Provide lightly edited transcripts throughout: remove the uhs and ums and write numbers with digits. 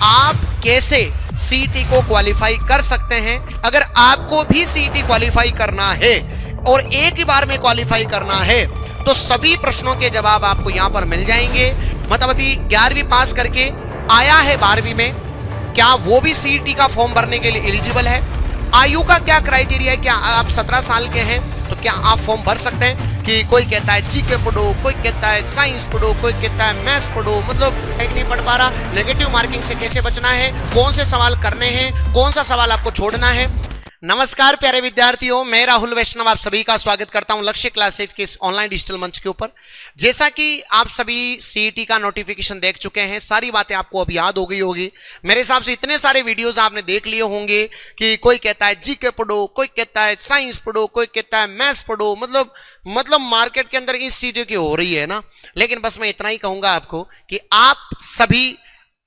आप कैसे सीईटी को क्वालिफाई कर सकते हैं। अगर आपको भी सीईटी क्वालिफाई करना है और एक ही बार में क्वालिफाई करना है तो सभी प्रश्नों के जवाब आपको यहां पर मिल जाएंगे। मतलब अभी 11वीं पास करके आया है 12वीं में, क्या वो भी सीईटी का फॉर्म भरने के लिए एलिजिबल है? आयु का क्या क्राइटेरिया है? क्या आप 17 साल के हैं तो क्या आप फॉर्म भर सकते हैं? कि कोई कहता है जीके पढ़ो, कोई कहता है साइंस पढ़ो, कोई कहता है मैथ्स पढ़ो, मतलब एक नहीं पढ़ पा रहा। नेगेटिव मार्किंग से कैसे बचना है, कौन से सवाल करने हैं, कौन सा सवाल आपको छोड़ना है। नमस्कार प्यारे विद्यार्थियों, मैं राहुल वैष्णव आप सभी का स्वागत करता हूं लक्ष्य क्लासेज के इस ऑनलाइन डिजिटल मंच के ऊपर। जैसा कि आप सभी सीईटी का नोटिफिकेशन देख चुके हैं, सारी बातें आपको अब याद हो गई होगी। मेरे हिसाब से इतने सारे वीडियोस आपने देख लिए होंगे कि कोई कहता है जीके पढ़ो, कोई कहता है साइंस पढ़ो, कोई कहता है मैथ्स पढ़ो। मतलब मार्केट के अंदर इस चीजों की हो रही है ना। लेकिन बस मैं इतना ही कहूंगा आपको कि आप सभी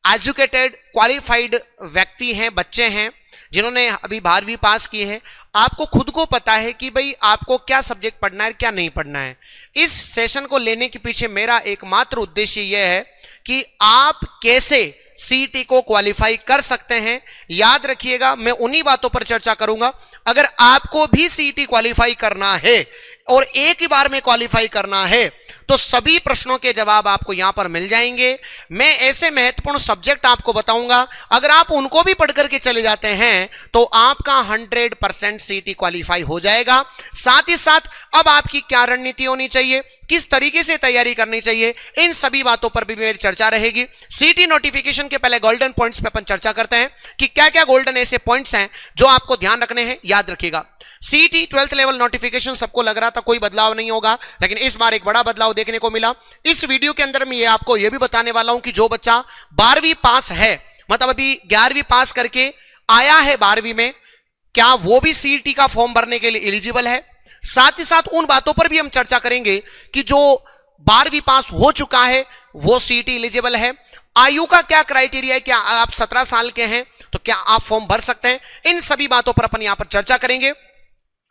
एजुकेटेड क्वालिफाइड व्यक्ति हैं, बच्चे हैं जिन्होंने अभी 12वीं पास की है। आपको खुद को पता है कि भाई आपको क्या सब्जेक्ट पढ़ना है, क्या नहीं पढ़ना है। इस सेशन को लेने के पीछे मेरा एकमात्र उद्देश्य यह है कि आप कैसे सीईटी को क्वालिफाई कर सकते हैं। याद रखिएगा, मैं उन्हीं बातों पर चर्चा करूंगा। अगर आपको भी सीईटी क्वालिफाई करना है और एक ही बार में क्वालिफाई करना है तो सभी प्रश्नों के जवाब आपको यहां पर मिल जाएंगे। मैं ऐसे महत्वपूर्ण सब्जेक्ट आपको बताऊंगा, अगर आप उनको भी पढ़ करके चले जाते हैं तो आपका 100% सीईटी क्वालिफाई हो जाएगा। साथ ही साथ अब आपकी क्या रणनीति होनी चाहिए, किस तरीके से तैयारी करनी चाहिए, इन सभी बातों पर भी मेरी चर्चा रहेगी। सीईटी नोटिफिकेशन के पहले गोल्डन पॉइंट्स पे अपन चर्चा करते हैं कि क्या क्या गोल्डन ऐसे पॉइंट्स हैं जो आपको ध्यान रखने हैं। याद रखिएगा, सीईटी 12th लेवल नोटिफिकेशन सबको लग रहा था कोई बदलाव नहीं होगा, लेकिन इस बार एक बड़ा बदलाव देखने को मिला। इस वीडियो के अंदर मैं आपको यह भी बताने वाला हूं कि जो बच्चा 12वीं पास है, मतलब अभी 11वीं पास करके आया है 12वीं में, क्या वो भी सीईटी का फॉर्म भरने के लिए एलिजिबल है। साथ ही साथ उन बातों पर भी हम चर्चा करेंगे कि जो 12वीं पास हो चुका है वो सीईटी एलिजिबल है। आयु का क्या क्राइटेरिया है, क्या आप 17 साल के हैं तो क्या आप फॉर्म भर सकते हैं। इन सभी बातों पर अपन यहां पर चर्चा करेंगे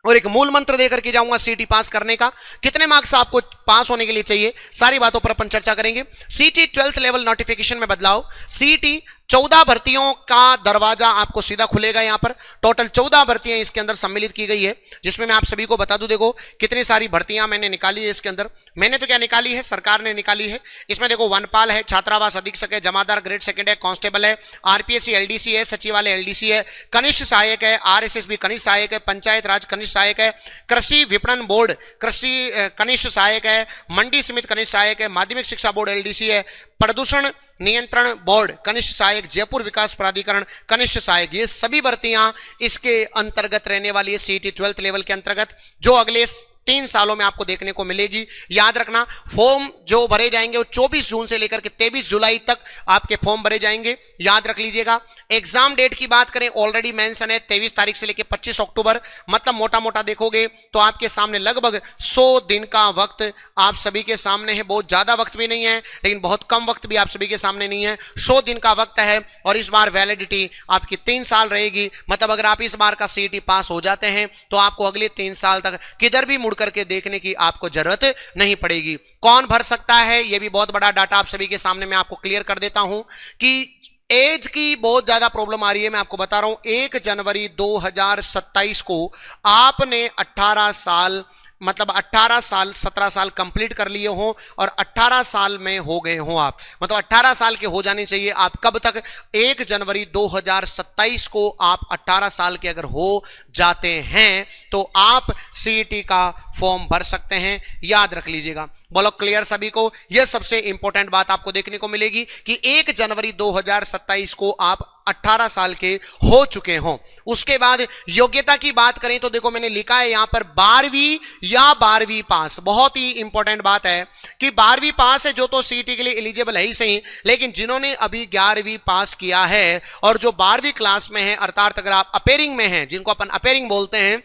और एक मूल मंत्र देकर के जाऊंगा सीईटी पास करने का, कितने मार्क्स आपको पास होने के लिए चाहिए, सारी बातों पर अपन चर्चा करेंगे। सीईटी 12th लेवल नोटिफिकेशन में बदलाव, सीईटी 14 भर्तियों का दरवाजा आपको सीधा खुलेगा। यहां पर टोटल 14 भर्तियां इसके अंदर सम्मिलित की गई है, जिसमें मैं आप सभी को बता दूं, देखो कितनी सारी भर्तियां मैंने निकाली है इसके अंदर। मैंने तो क्या निकाली है, सरकार ने निकाली है। इसमें देखो वनपाल है, छात्रावास अधीक्षक है, जमादार ग्रेड सेकंड है, कांस्टेबल है, आरपीएससी एलडीसी है, सचिवालय एलडीसी है, कनिष्ठ सहायक है, आरएसएसबी कनिष्ठ सहायक है, पंचायत राज कनिष्ठ सहायक है, कृषि विपणन बोर्ड कृषि कनिष्ठ सहायक है, मंडी समिति कनिष्ठ सहायक है, माध्यमिक शिक्षा बोर्ड एलडीसी है, प्रदूषण नियंत्रण बोर्ड कनिष्ठ सहायक, जयपुर विकास प्राधिकरण कनिष्ठ सहायक। ये सभी भर्तियां इसके अंतर्गत रहने वाली है सीईटी 12th लेवल के अंतर्गत, जो अगले 3 सालों में आपको देखने को मिलेगी। याद रखना, फॉर्म जो भरे जाएंगे वो 24 जून से लेकर के 23 जुलाई तक आपके फॉर्म भरे जाएंगे। याद रख लीजिएगा। एग्जाम डेट की बात करें, ऑलरेडी मेंशन है 23 तारीख से लेकर 25 अक्टूबर। मतलब मोटा मोटा देखोगे तो आपके सामने लगभग 100 दिन का वक्त आप सभी के सामने है। बहुत ज्यादा वक्त भी नहीं है, लेकिन बहुत कम वक्त भी आप सभी के सामने नहीं है। 100 दिन का वक्त है और इस बार वैलिडिटी आपकी 3 साल रहेगी। मतलब अगर आप इस बार का सीईटी पास हो जाते हैं तो आपको अगले 3 साल तक किधर भी मुड़ करके देखने की आपको जरूरत नहीं पड़ेगी। कौन भर सकता है, यह भी बहुत बड़ा डाटा आप सभी के सामने मैं आपको क्लियर कर देता हूं कि एज की बहुत ज्यादा प्रॉब्लम आ रही है। मैं आपको बता रहा हूं, 1 जनवरी 2027 को आपने 18 साल, मतलब 18 साल 17 साल कंप्लीट कर लिए हो और 18 साल में हो गए हो आप, मतलब 18 साल के हो जाने चाहिए आप। कब तक? 1 जनवरी 2027 को आप 18 साल के अगर हो जाते हैं तो आप सीईटी का फॉर्म भर सकते हैं। याद रख लीजिएगा। बोलो क्लियर सभी को। यह सबसे इंपॉर्टेंट बात आपको देखने को मिलेगी कि 1 जनवरी 2027 को आप 18 साल के हो चुके हों। उसके बाद योग्यता की बात करें तो देखो मैंने लिखा है यहां पर 12वीं या 12वीं पास। बहुत ही इंपॉर्टेंट बात है कि 12वीं पास है जो तो सीईटी के लिए एलिजिबल है ही सही, लेकिन जिन्होंने अभी 11वीं पास किया है और जो 12वीं क्लास में है, अर्थात अगर आप अपेयरिंग में हैं, जिनको अपन अपेयरिंग बोलते हैं,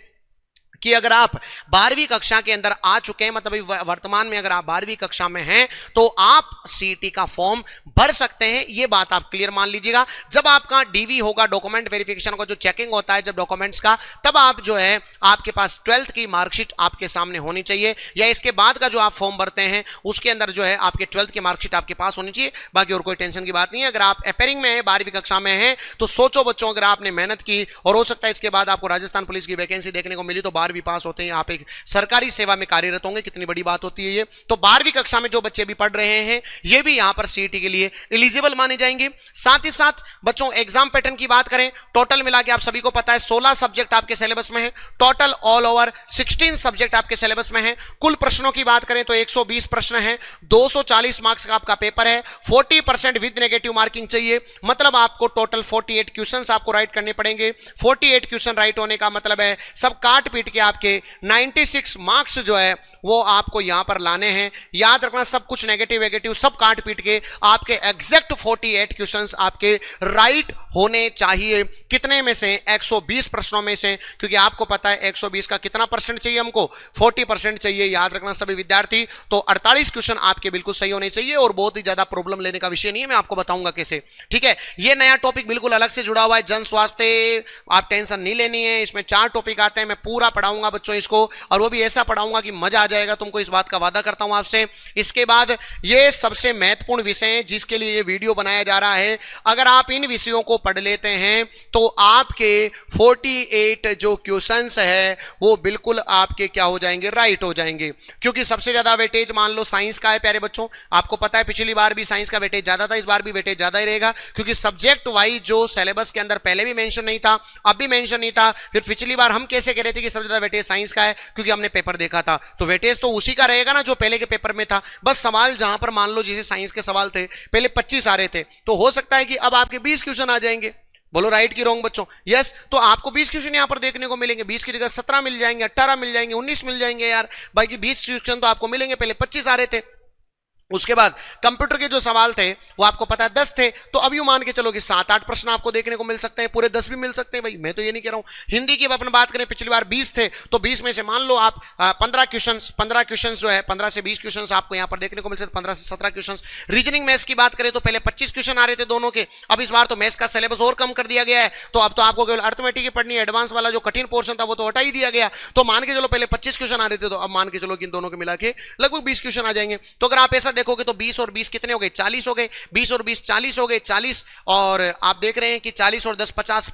कि अगर आप 12वीं कक्षा के अंदर आ चुके हैं, मतलब वर्तमान में अगर आप 12वीं कक्षा में हैं तो आप सीईटी का फॉर्म भर सकते हैं। यह बात आप क्लियर मान लीजिएगा। जब आपका डीवी होगा, डॉक्यूमेंट वेरिफिकेशन का जो चेकिंग होता है जब डॉक्यूमेंट्स का, तब आप जो है आपके पास 12th की मार्कशीट आपके सामने होनी चाहिए, या इसके बाद का जो आप फॉर्म भरते हैं उसके अंदर जो है आपके 12th की मार्कशीट आपके पास होनी चाहिए। बाकी और कोई टेंशन की बात नहीं है। अगर आप अपेयरिंग में है, 12वीं कक्षा में है, तो सोचो बच्चों, अगर आपने मेहनत की और हो सकता है इसके बाद आपको राजस्थान पुलिस की वैकेंसी देखने को मिली, तो 12वीं पास होते हैं आप एक सरकारी सेवा में कार्यरत होंगे। कितनी बड़ी बात होती है ये। तो 12वीं कक्षा में जो बच्चे भी पढ़ रहे हैं ये भी यहां पर सीईटी के लिए एलिजिबल माने जाएंगे। साथ ही साथ बच्चों एग्जाम पैटर्न की बात करें, टोटल मिला के आप सभी को पता है 16 सब्जेक्ट आपके सिलेबस में है। टोटल ऑल ओवर 16 सब्जेक्ट आपके सिलेबस में है। कुल प्रश्नों की बात करें तो 120 प्रश्न है, 240 मार्क्स का आपका पेपर है, 40% विद नेगेटिव मार्किंग चाहिए। मतलब आपको टोटल 48 क्वेश्चंस आपको राइट करने पड़ेंगे। 48 क्वेश्चन राइट होने का मतलब है सब काट पीट के आपके 96 मार्क्स जो है वो आपको यहां पर लाने हैं। याद रखना, सब कुछ नेगेटिव सब काट पीट के आपके एग्जैक्ट 48 क्वेश्चंस आपके राइट होने चाहिए। कितने में से? 120 प्रश्नों में से, क्योंकि आपको पता है 120 का कितना परसेंट चाहिए हमको? 40% चाहिए। याद रखना सभी विद्यार्थी। तो 48 क्वेश्चन आपके बिल्कुल सही होने चाहिए और बहुत ही ज्यादा प्रॉब्लम लेने का विषय नहीं है, मैं आपको बताऊंगा कैसे। ठीक है, ये नया टॉपिक बिल्कुल अलग से जुड़ा हुआ है, जन स्वास्थ्य। आप टेंशन नहीं लेनी है, इसमें 4 टॉपिक आते हैं। मैं पूरा पढ़ाऊंगा बच्चों इसको, और वो भी ऐसा पढ़ाऊंगा कि मजा आ जाएगा तुमको, इस बात का वादा करता हूं आपसे। इसके बाद ये सबसे महत्वपूर्ण विषय है जिसके लिए ये वीडियो बनाया जा रहा है। अगर आप इन विषयों को पढ़ लेते हैं तो आपके 48 जो क्वेश्चंस है वो बिल्कुल आपके क्या हो जाएंगे? राइट हो जाएंगे। क्योंकि सबसे ज्यादा वेटेज मान लो साइंस का है प्यारे बच्चों। आपको पता है पिछली बार भी साइंस का वेटेज ज्यादा था, इस बार भी वेटेज ज्यादा ही रहेगा, क्योंकि सब्जेक्ट वाइज जो सिलेबस के अंदर पहले भी मेंशन नहीं था, अब भी मेंशन नहीं था। फिर पिछली बार हम कैसे कह रहे थे कि सबसे ज्यादा वेटेज साइंस का है? क्योंकि हमने पेपर देखा था, तो वेटेज तो उसी का रहेगा ना जो पहले के पेपर में था। बस सवाल जहां पर मान लो जैसे साइंस के सवाल थे पहले 25 आ रहे थे, तो हो सकता है कि अब आपके 20 क्वेश्चन आ जाएंगे। बोलो राइट की रॉन्ग बच्चों? यस। तो आपको 20 क्वेश्चन यहां पर देखने को मिलेंगे। 20 की जगह 17 मिल जाएंगे, 18 मिल जाएंगे, 19 मिल जाएंगे यार। बाकी 20 क्वेश्चन तो आपको मिलेंगे, पहले 25 आ रहे थे। उसके बाद कंप्यूटर के जो सवाल थे वो आपको पता है 10 थे, तो अब यूं मान के चलो कि 7-8 प्रश्न आपको देखने को मिल सकते हैं, पूरे 10 भी मिल सकते हैं भाई, मैं तो ये नहीं कह रहा हूं। हिंदी की अपन बात करें, पिछली बार 20 थे, तो 20 में से मान लो आप 15 क्वेश्चन जो है 15 से 20 क्वेश्चन आपको यहां पर देखने को मिल सकते, 15 से 17 क्वेश्चन। रीजनिंग मैथ्स की बात करें तो पहले 25 क्वेश्चन आ रहे थे दोनों के, अब इस बार तो मैथ्स का सिलेबस और कम कर दिया गया है, तो अब तो आपको केवल अर्थमेटिक ही पढ़नी है। एडवांस वाला जो कठिन पोर्शन था वो तो हटा ही दिया गया। तो मान के चलो पहले 25 क्वेश्चन आ रहे थे, तो अब मान के चलो कि इन दोनों को मिला के लगभग 20 क्वेश्चन आ जाएंगे। तो अगर आप ऐसा देखोगे तो 20 और 20 कितने हो गए? 40 हो गए। 20 और 20 40 हो गए, 40, और आप देख रहे हैं कि 40 और 10 50,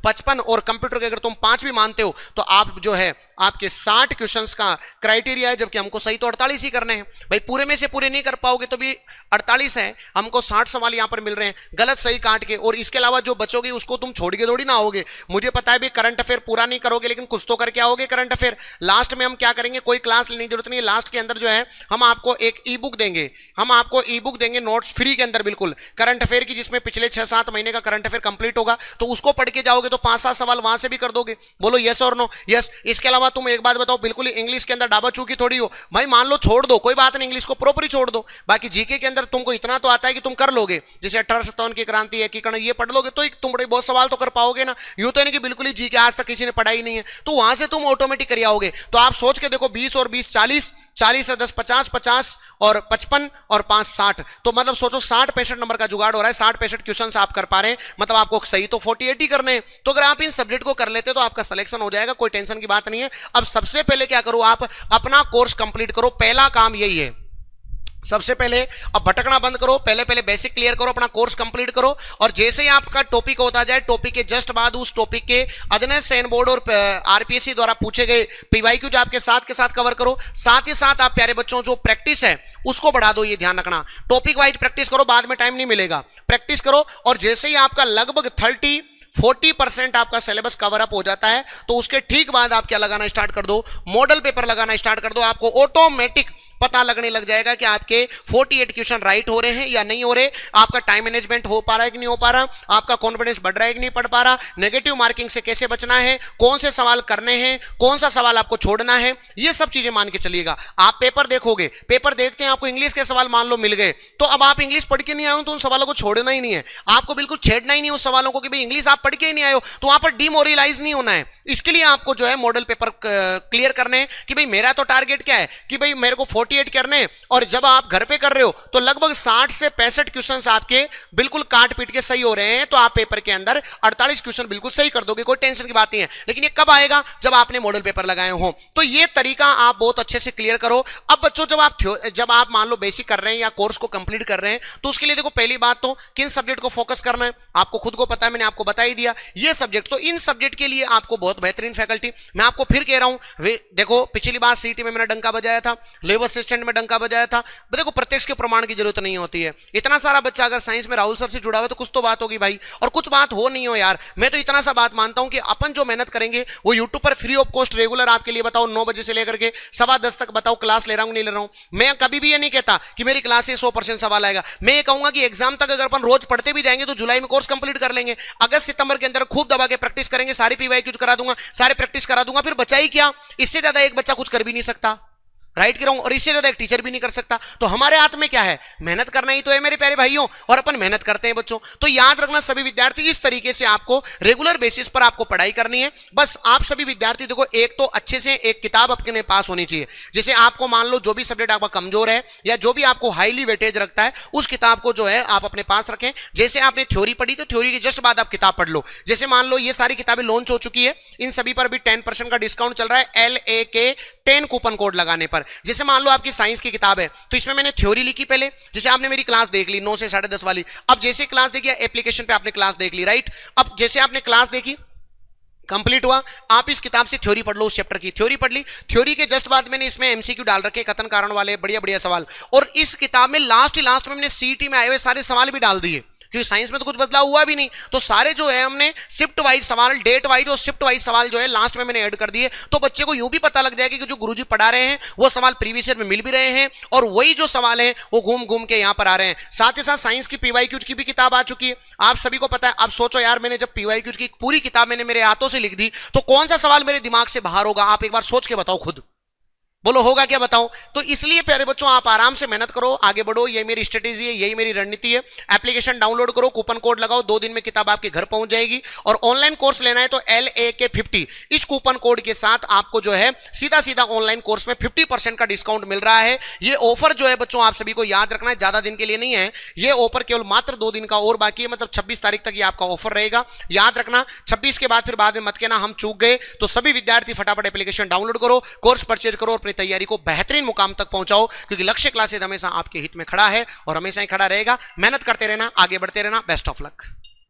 55, और कंप्यूटर के अगर तुम 5 भी मानते हो तो आप जो है आपके 60 क्वेश्चंस का क्राइटेरिया है, जबकि हमको सही तो 48 ही करने हैं भाई। पूरे में से पूरे नहीं कर पाओगे तो भी 48 है, हमको 60 सवाल यहां पर मिल रहे हैं गलत सही काट के, और इसके अलावा जो बचोगे उसको तुम छोड़ के थोड़ी ना आओगे। मुझे पता है भी करंट अफेयर पूरा नहीं करोगे, लेकिन कुछ तो करके आओगे करंट अफेयर। लास्ट में हम क्या करेंगे, कोई क्लास लेने की जरूरत नहीं है, लास्ट के अंदर जो है हम आपको एक ई बुक देंगे, हम आपको ई बुक देंगे नोट्स फ्री के अंदर बिल्कुल करंट अफेयर की, जिसमें पिछले 6-7 महीने का करंट अफेयर कंप्लीट होगा। तो उसको पढ़ के जाओगे तो 5-7 सवाल वहां से भी कर दोगे। बोलो यस और नो? यस। इसके अलावा तुम एक बात बताओ, बिल्कुल इंग्लिश के अंदर डाबा चूकी थोड़ी हो भाई, मान लो छोड़ दो कोई बात नहीं, इंग्लिश को प्रॉपर ही छोड़ दो। बाकी जीके के अंदर तुमको इतना तो आता है कि तुम कर लोगे, जैसे 1857 की क्रांति, एकीकरण, ये पढ़ लोगे तो तुम बड़े बहुत सवाल तो कर पाओगे ना। यूं तो नहीं कि बिल्कुल ही जीके आज तक किसी ने पढ़ा ही नहीं है, तो वहां से तुम ऑटोमेटिक कर आओगे। तो आप सोच के देखो 20 और 20 40, 40 और 10 50, 50 और 55 और 5 60, तो मतलब सोचो 60-65 नंबर का जुगाड़ हो रहा है। 60-65 क्वेश्चन आप कर पा रहे हैं, मतलब आपको सही तो 48 ही करने हैं। तो अगर आप इन सब्जेक्ट को कर लेते तो आपका सिलेक्शन हो जाएगा, कोई टेंशन की बात नहीं है। अब सबसे पहले क्या करो, आप अपना कोर्स कंप्लीट करो। पहला काम यही है, सबसे पहले अब भटकना बंद करो, पहले बेसिक क्लियर करो, अपना कोर्स कंप्लीट करो, और जैसे ही आपका टॉपिक होता जाए, टॉपिक के जस्ट बाद उस टॉपिक के अदनेस सैन बोर्ड और आरपीएससी द्वारा पूछे गए पीवाईक्यू जो आपके साथ के साथ कवर करो। साथ ही साथ आप प्यारे बच्चों जो प्रैक्टिस है उसको बढ़ा दो, ये ध्यान रखना। टॉपिक वाइज प्रैक्टिस करो, बाद में टाइम नहीं मिलेगा, प्रैक्टिस करो। और जैसे ही आपका लगभग 40% आपका सिलेबस कवर अप हो जाता है, तो उसके ठीक बाद आप क्या लगाना स्टार्ट कर दो, मॉडल पेपर लगाना स्टार्ट कर दो। आपको ऑटोमेटिक पता लगने लग जाएगा कि आपके 48 क्वेश्चन राइट हो रहे हैं या नहीं हो रहे, आपका टाइम मैनेजमेंट हो पा रहा है कि नहीं हो पा रहा, आपका कॉन्फिडेंस बढ़ रहा है कि नहीं बढ़ पा रहा, नेगेटिव मार्किंग से कैसे बचना है, कौन से सवाल करने हैं, कौन सा सवाल आपको छोड़ना है, ये सब चीजें मान के चलिएगा। आप पेपर देखोगे, पेपर देखते हैं आपको इंग्लिश के सवाल मान लो मिल गए, तो अब आप इंग्लिश पढ़ के नहीं आए हो तो उन सवालों को छोड़ना ही नहीं है, आपको बिल्कुल छेड़ना ही नहीं उस सवालों को कि भाई इंग्लिश आप पढ़ के ही नहीं आए हो, तो वहां पर डिमोरलाइज नहीं होना है। इसके लिए आपको जो है मॉडल पेपर क्लियर करने हैं कि भाई मेरा तो टारगेट क्या है कि भाई मेरे को 48 करने हैं, और जब आप घर पे कर रहे हो तो लगभग 60 से 65 क्वेश्चंस आपके बिल्कुल काट पीट के सही हो रहे हैं, तो आप पेपर के अंदर 48 क्वेश्चन बिल्कुल सही कर दोगे, कोई टेंशन की बात नहीं है। लेकिन ये कब आएगा? जब आपने मॉडल पेपर लगाए हो। तो ये तरीका आप बहुत अच्छे से क्लियर करो। अब बच्चों जब आप मान लो बेसिक कर रहे हैं या कोर्स को कंप्लीट कर रहे हैं, तो उसके लिए देखो पहली बात तो किन सब्जेक्ट को फोकस करना है आपको खुद को पता है, मैंने आपको बता ही दिया ये सब्जेक्ट। तो इन सब्जेक्ट के लिए आपको बहुत बेहतरीन फैकल्टी, मैं आपको फिर कह रहा हूं, देखो पिछली बार सीटी में मैंने डंका बजाया था, लेबर असिस्टेंट में डंका बजाया था, देखो प्रत्यक्ष के प्रमाण की जरूरत नहीं होती है। इतना सारा बच्चा अगर साइंस में राहुल सर से जुड़ा हुआ तो कुछ तो बात होगी भाई, और कुछ बात हो नहीं हो यार। मैं तो इतना सा बात मानता हूं कि अपन जो मेहनत करेंगे वो यूट्यूब पर फ्री ऑफ कॉस्ट रेगुलर आपके लिए बताओ 9 बजे से लेकर के 10:15 तक बताओ क्लास ले रहा हूं नहीं ले रहा हूं। मैं कभी भी ये नहीं कहता कि मेरी क्लास से 100% सवाल आएगा, मैं ये कहूंगा कि एग्जाम तक अगर अपन रोज पढ़ते भी जाएंगे तो जुलाई में कोर्स कंप्लीट कर लेंगे, अगस्त सितंबर के अंदर खूब दबा के प्रैक्टिस करेंगे, सारी पीवाईक्यूज करा दूंगा, सारे प्रैक्टिस करा दूंगा, फिर बचा ही क्या, इससे ज्यादा एक बच्चा कुछ कर भी नहीं सकता, राइट कह रहा हूं, और इससे ज्यादा एक टीचर भी नहीं कर सकता। तो हमारे हाथ में क्या है? मेहनत करना ही तो है मेरे प्यारे भाइयों, और अपन मेहनत करते हैं बच्चों। तो याद रखना सभी विद्यार्थी, इस तरीके से आपको रेगुलर बेसिस पर आपको पढ़ाई करनी है। बस आप सभी विद्यार्थी देखो, एक तो अच्छे से एक किताब अपने पास होनी चाहिए। जैसे आपको मान लो जो भी सब्जेक्ट आपका कमजोर है या जो भी आपको हाईली वेटेज रखता है, उस किताब को जो है आप अपने पास रखें। जैसे आपने थ्योरी पढ़ी तो थ्योरी के जस्ट बाद आप किताब पढ़ लो। जैसे मान लो ये सारी किताबें लॉन्च हो चुकी है, इन सभी पर भी 10% का डिस्काउंट चल रहा है LAK 10 कूपन कोड लगाने पर। जैसे मान लो आपकी साइंस की किताब है तो इसमें मैंने थ्योरी लिखी पहले, जैसे आपने मेरी क्लास देख ली 9 से 10:30 वाली, अब जैसे क्लास देखी एप्लीकेशन पे आपने क्लास देख ली, राइट। अब जैसे आपने क्लास देखी कंप्लीट हुआ, आप इस किताब से थ्योरी पढ़ लो, उस चैप्टर की थ्योरी पढ़ ली, थ्योरी के जस्ट बाद मैंने इसमें एमसीक्यू डाल रखे कथन कारण वाले बढ़िया बढ़िया सवाल, और इस किताब में लास्ट में मैंने सीटी में आए हुए सारे सवाल भी डाल दिए, क्योंकि साइंस में तो कुछ बदलाव हुआ भी नहीं, तो सारे जो है हमने शिफ्ट वाइज सवाल, डेट वाइज और शिफ्ट वाइज सवाल जो है लास्ट में मैंने ऐड कर दिए। तो बच्चे को यूं भी पता लग जाएगा कि जो गुरुजी पढ़ा रहे हैं वो सवाल प्रीवियस ईयर में मिल भी रहे हैं, और वही जो सवाल हैं वो घूम घूम के यहां पर आ रहे हैं। साथ ही साथ साइंस की पीवाईक्यूज की भी किताब आ चुकी है, आप सभी को पता है। अब सोचो यार, मैंने जब पीवाईक्यूज की पूरी किताब मैंने मेरे हाथों से लिख दी तो कौन सा सवाल मेरे दिमाग से बाहर होगा? आप एक बार सोच के बताओ खुद, बोलो होगा क्या बताओ। तो इसलिए प्यारे बच्चों आप आराम से मेहनत करो, आगे बढ़ो, ये मेरी स्ट्रेटेजी है, यही मेरी रणनीति है। एप्लीकेशन डाउनलोड करो, कूपन कोड लगाओ, 2 दिन में किताब आपके घर पहुंच जाएगी। और ऑनलाइन कोर्स लेना है तो LAK 50 इस कूपन कोड के साथ आपको जो है सीधा सीधा ऑनलाइन कोर्स में 50% का डिस्काउंट मिल रहा है। ये ऑफर जो है बच्चों आप सभी को याद रखना है, ज्यादा दिन के लिए नहीं है, ये ऑफर केवल मात्र 2 दिन का और बाकी है, मतलब 26 तारीख तक ये आपका ऑफर रहेगा। याद रखना 26 के बाद फिर बाद में मत कहना हम चूक गए। तो सभी विद्यार्थी फटाफट एप्लीकेशन डाउनलोड करो, कोर्स परचेज करो और अपनी तैयारी को बेहतरीन मुकाम तक पहुंचाओ, क्योंकि लक्ष्य क्लासेज हमेशा आपके हित में खड़ा है और हमेशा ही खड़ा रहेगा। मेहनत करते रहना, आगे बढ़ते रहना। Best of luck.